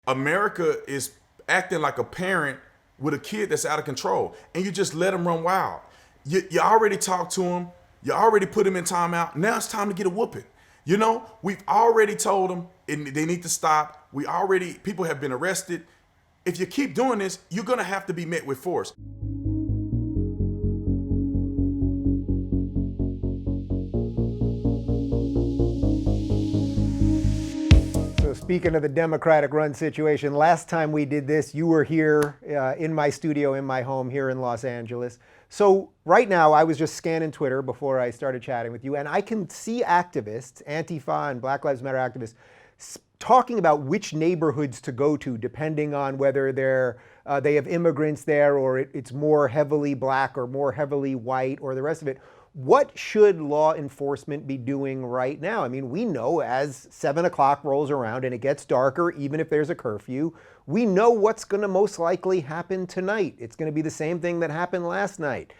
America is acting like a parent with a kid that's out of control, and you just let them run wild. You already talked to him. You already put him in timeout. Now it's time to get a whooping. We've already told them they need to stop. People have been arrested. If you keep doing this, you're gonna have to be met with force. So speaking of the Democratic run situation, last time we did this, you were here in my studio, in my home here in Los Angeles. So right now, I was just scanning Twitter before I started chatting with you, and I can see activists, Antifa and Black Lives Matter activists, talking about which neighborhoods to go to, depending on whether they have immigrants there, or it's more heavily black or more heavily white, or the rest of it. What should law enforcement be doing right now? I mean, we know as 7 o'clock rolls around and it gets darker, even if there's a curfew, we know what's going to most likely happen tonight. It's going to be the same thing that happened last night.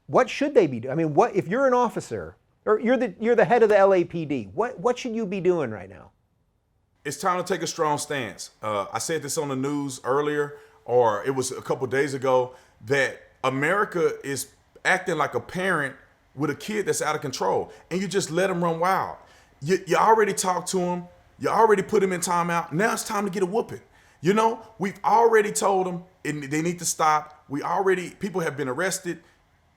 What should they be doing? I mean, if you're an officer, or you're the head of the LAPD, what should you be doing right now? It's time to take a strong stance. I said this on the news earlier, or it was a couple days ago, that America is acting like a parent with a kid that's out of control, and you just let them run wild. You already talked to him. You already put him in timeout. Now it's time to get a whooping. We've already told them they need to stop. People have been arrested.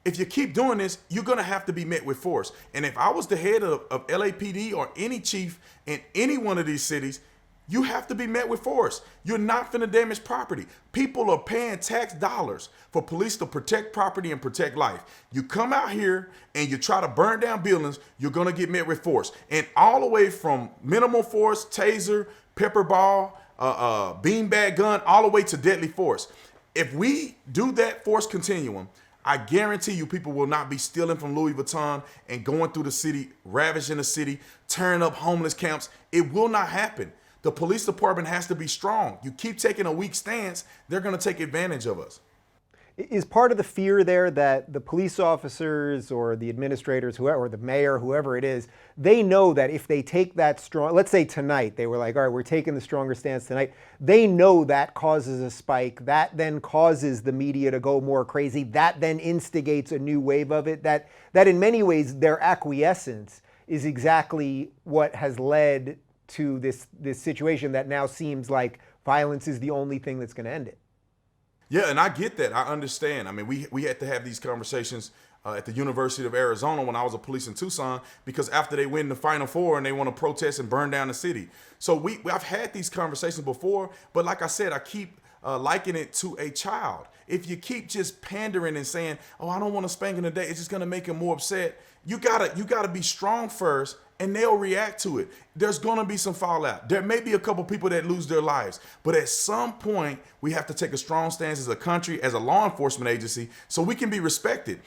If you keep doing this, you're gonna have to be met with force. And if I was the head of LAPD or any chief in any one of these cities, you have to be met with force. You're not finna damage property. People are paying tax dollars for police to protect property and protect life. You come out here and you try to burn down buildings, you're gonna get met with force. And all the way from minimal force, taser, pepper ball, beanbag gun, all the way to deadly force. If we do that force continuum, I guarantee you people will not be stealing from Louis Vuitton and going through the city, ravaging the city, tearing up homeless camps. It will not happen. The police department has to be strong. You keep taking a weak stance, they're going to take advantage of us. Is part of the fear there that the police officers or the administrators, whoever, or the mayor, whoever it is, they know that if they take that strong, let's say tonight, they were like, all right, we're taking the stronger stance tonight. They know that causes a spike. That then causes the media to go more crazy. That then instigates a new wave of it. That in many ways, their acquiescence is exactly what has led to this situation that now seems like violence is the only thing that's going to end it. Yeah, and I get that. I understand. I mean, we had to have these conversations at the University of Arizona when I was a police in Tucson, because after they win the Final Four and they want to protest and burn down the city. So I've had these conversations before, but like I said, I keep likening it to a child. If you keep just pandering and saying, oh, I don't want to spank him today, it's just going to make him more upset. You gotta be strong first, and they'll react to it. There's gonna be some fallout. There may be a couple people that lose their lives, but at some point, we have to take a strong stance as a country, as a law enforcement agency, so we can be respected.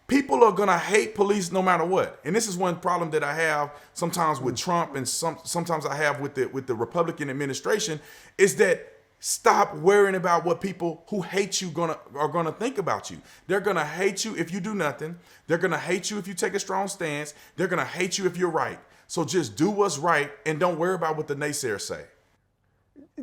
People are gonna hate police no matter what. And this is one problem that I have sometimes with Trump, and sometimes I have with the Republican administration, is that stop worrying about what people who hate you are gonna think about you. They're gonna hate you if you do nothing. They're gonna hate you if you take a strong stance. They're gonna hate you if you're right. So just do what's right and don't worry about what the naysayers say.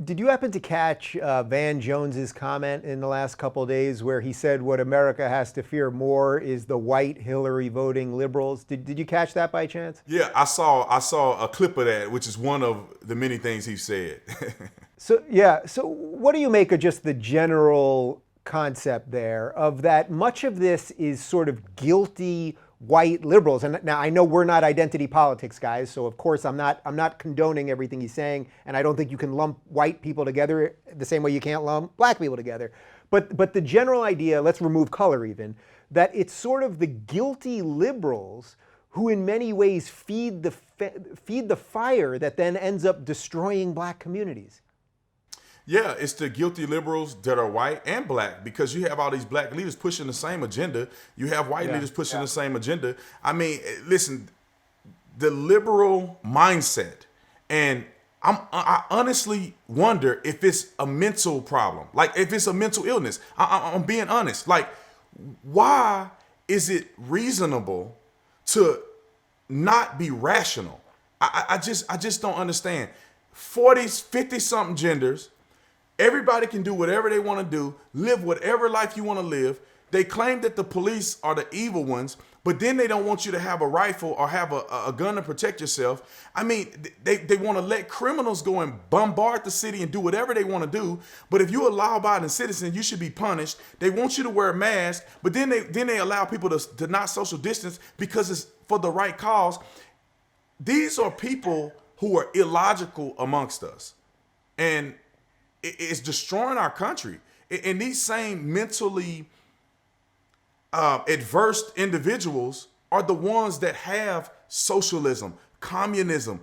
Did you happen to catch Van Jones's comment in the last couple of days where he said what America has to fear more is the white Hillary voting liberals? Did you catch that by chance? Yeah, I saw a clip of that, which is one of the many things he said. So what do you make of just the general concept there of that much of this is sort of guilty white liberals? And now I know we're not identity politics guys, so of course I'm not condoning everything he's saying, and I don't think you can lump white people together the same way you can't lump black people together. But the general idea, let's remove color even, that it's sort of the guilty liberals who in many ways feed the fire that then ends up destroying black communities. Yeah, it's the guilty liberals that are white and black, because you have all these black leaders pushing the same agenda. You have white leaders pushing the same agenda. I mean, listen, the liberal mindset, and I honestly wonder if it's a mental problem, like if it's a mental illness. I'm being honest. Like, why is it reasonable to not be rational? I just don't understand. 40s, 50 something genders. Everybody can do whatever they want to do, live whatever life you want to live. They claim that the police are the evil ones, but then they don't want you to have a rifle or have a gun to protect yourself. I mean, they want to let criminals go and bombard the city and do whatever they want to do. But if you're a law-abiding citizen, you should be punished. They want you to wear a mask, but then they allow people to not social distance because it's for the right cause. These are people who are illogical amongst us. And it's destroying our country. And these same mentally adverse individuals are the ones that have socialism, communism.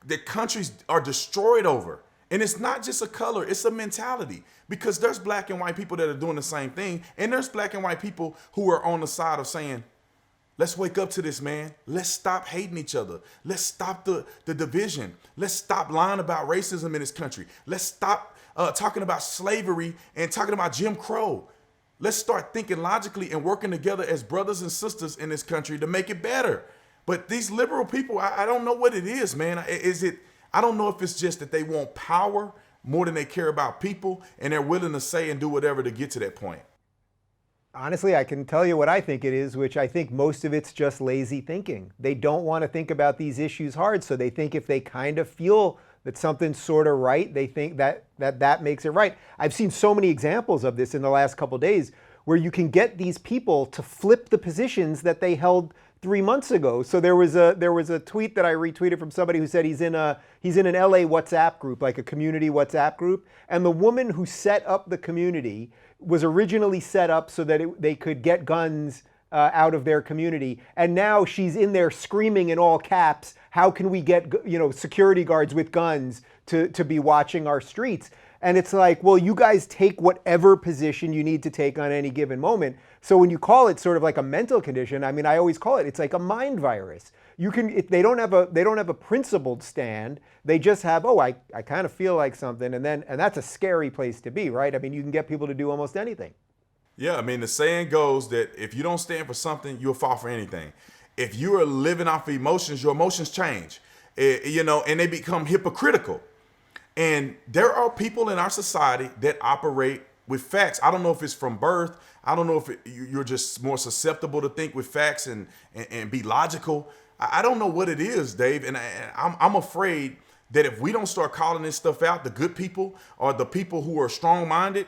The countries are destroyed over. And it's not just a color, it's a mentality. Because there's black and white people that are doing the same thing. And there's black and white people who are on the side of saying, let's wake up to this, man. Let's stop hating each other. Let's stop the division. Let's stop lying about racism in this country. Let's stop talking about slavery and talking about Jim Crow. Let's start thinking logically and working together as brothers and sisters in this country to make it better. But these liberal people, I don't know what it is, man. I don't know if it's just that they want power more than they care about people, and they're willing to say and do whatever to get to that point. Honestly, I can tell you what I think it is, which I think most of it's just lazy thinking. They don't want to think about these issues hard, so they think if they kind of feel that something's sort of right, they think that makes it right. I've seen so many examples of this in the last couple of days where you can get these people to flip the positions that they held 3 months ago. So there was a tweet that I retweeted from somebody who said he's in an LA WhatsApp group, like a community WhatsApp group, and the woman who set up the community was originally set up so that they could get guns out of their community, and now she's in there screaming in all caps, how can we get security guards with guns to be watching our streets? And it's like, well, you guys take whatever position you need to take on any given moment. So when you call it sort of like a mental condition, I mean, I always call it's like a mind virus. They don't have a principled stand. They just have, I kind of feel like something, and that's a scary place to be, right? I mean, you can get people to do almost anything. Yeah, I mean, the saying goes that if you don't stand for something, you'll fall for anything. If you are living off of emotions, your emotions change, and they become hypocritical. And there are people in our society that operate with facts. I don't know if it's from birth. I don't know if you're just more susceptible to think with facts and be logical. I don't know what it is, Dave. And I'm afraid that if we don't start calling this stuff out, the good people or the people who are strong-minded,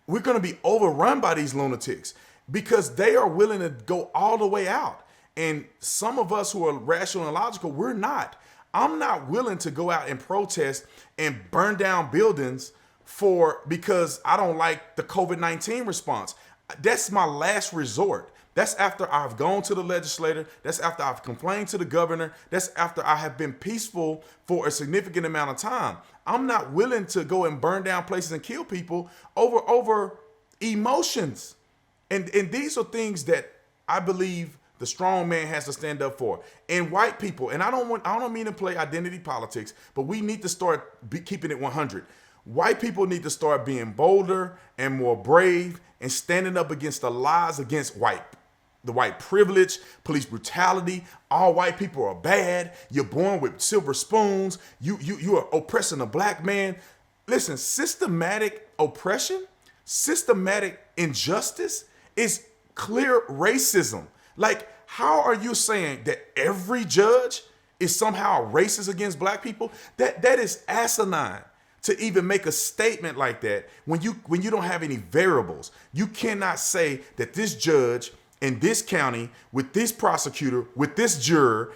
we're going to be overrun by these lunatics because they are willing to go all the way out. And some of us who are rational and logical, we're not. I'm not willing to go out and protest and burn down buildings because I don't like the COVID-19 response. That's my last resort. That's after I've gone to the legislator. That's after I've complained to the governor. That's after I have been peaceful for a significant amount of time. I'm not willing to go and burn down places and kill people over emotions. And these are things that I believe the strong man has to stand up for. And white people, and I don't mean to play identity politics, but we need to start keeping it 100. White people need to start being bolder and more brave and standing up against the lies against the white privilege, police brutality. All white people are bad. You're born with silver spoons. You are oppressing a black man. Listen, systematic oppression, systematic injustice is clear racism. Like, how are you saying that every judge is somehow racist against black people? That is asinine to even make a statement like that when you don't have any variables. You cannot say that this judge in this county with this prosecutor, with this juror,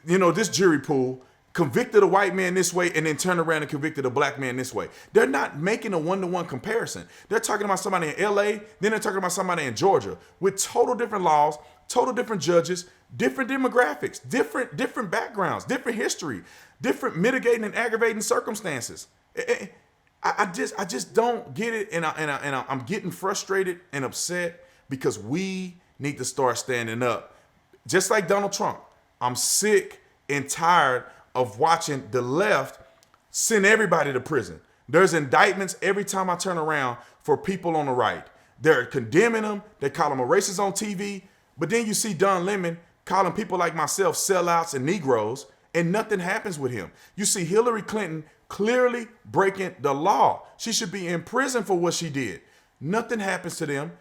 this jury pool, convicted a white man this way and then turned around and convicted a black man this way. They're not making a one-to-one comparison. They're talking about somebody in LA, then they're talking about somebody in Georgia with total different laws, total different judges, different demographics, different backgrounds, different history, different mitigating and aggravating circumstances. I just don't get it, and I'm getting frustrated and upset because we need to start standing up. Just like Donald Trump, I'm sick and tired of watching the left send everybody to prison. There's indictments every time I turn around for people on the right. They're condemning them. They call them a racist on TV. But then you see Don Lemon calling people like myself sellouts and Negroes. and nothing happens with him. You see Hillary Clinton clearly breaking the law. She should be in prison for what she did. Nothing happens to them.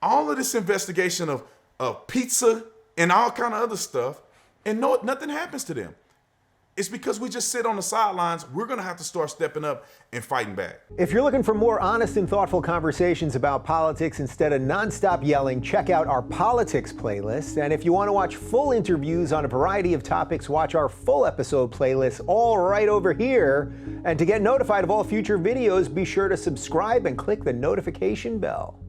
All of this investigation of pizza and all kind of other stuff, and nothing happens to them. It's because we just sit on the sidelines. We're going to have to start stepping up and fighting back. If you're looking for more honest and thoughtful conversations about politics instead of nonstop yelling, check out our politics playlist. And if you want to watch full interviews on a variety of topics, watch our full episode playlist all right over here. And to get notified of all future videos, be sure to subscribe and click the notification bell.